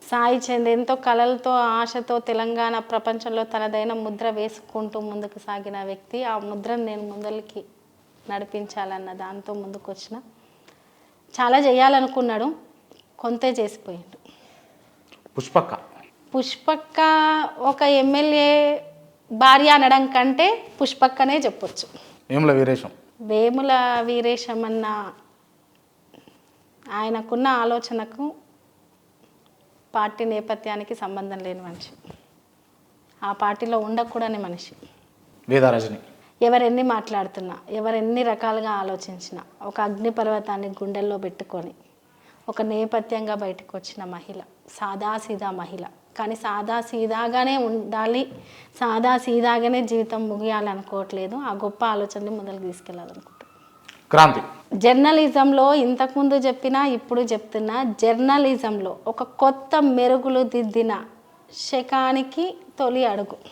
సాయి చంద్ ఎంతో కలలతో ఆశతో తెలంగాణ ప్రపంచంలో తనదైన ముద్ర వేసుకుంటూ ముందుకు సాగిన వ్యక్తి. ఆ ముద్రను నేను ముందరికి నడిపించాలన్న దాంతో ముందుకు వచ్చిన. చాలా చేయాలనుకున్నాడు, కొంతే చేసిపోయాడు. పుష్పక్క ఒక ఎమ్మెల్యే భార్య అనడం కంటే పుష్పక్కనే చెప్పొచ్చు. వేముల వీరేశం అన్న ఆయనకున్న ఆలోచనకు పార్టీ నేపథ్యానికి సంబంధం లేని మనిషి, ఆ పార్టీలో ఉండకూడని మనిషి. ఎవరెన్ని మాట్లాడుతున్నా, ఎవరెన్ని రకాలుగా ఆలోచించినా ఒక అగ్నిపర్వతాన్ని గుండెల్లో పెట్టుకొని ఒక నేపథ్యంగా బయటకు వచ్చిన మహిళ, సాదాసీదా మహిళ. కానీ సాదాసీదాగానే ఉండాలి, సాదాసీదాగానే జీవితం ముగియాలనుకోవట్లేదు. ఆ గొప్ప ఆలోచనని ముందరికి తీసుకెళ్ళాలనుకుంటున్నాను. క్రాంతి జర్నలిజంలో ఇంతకుముందు చెప్పినా ఇప్పుడు చెప్తున్నా, జర్నలిజంలో ఒక కొత్త మెరుగులు దిద్దిన శకానికి తొలి అడుగు.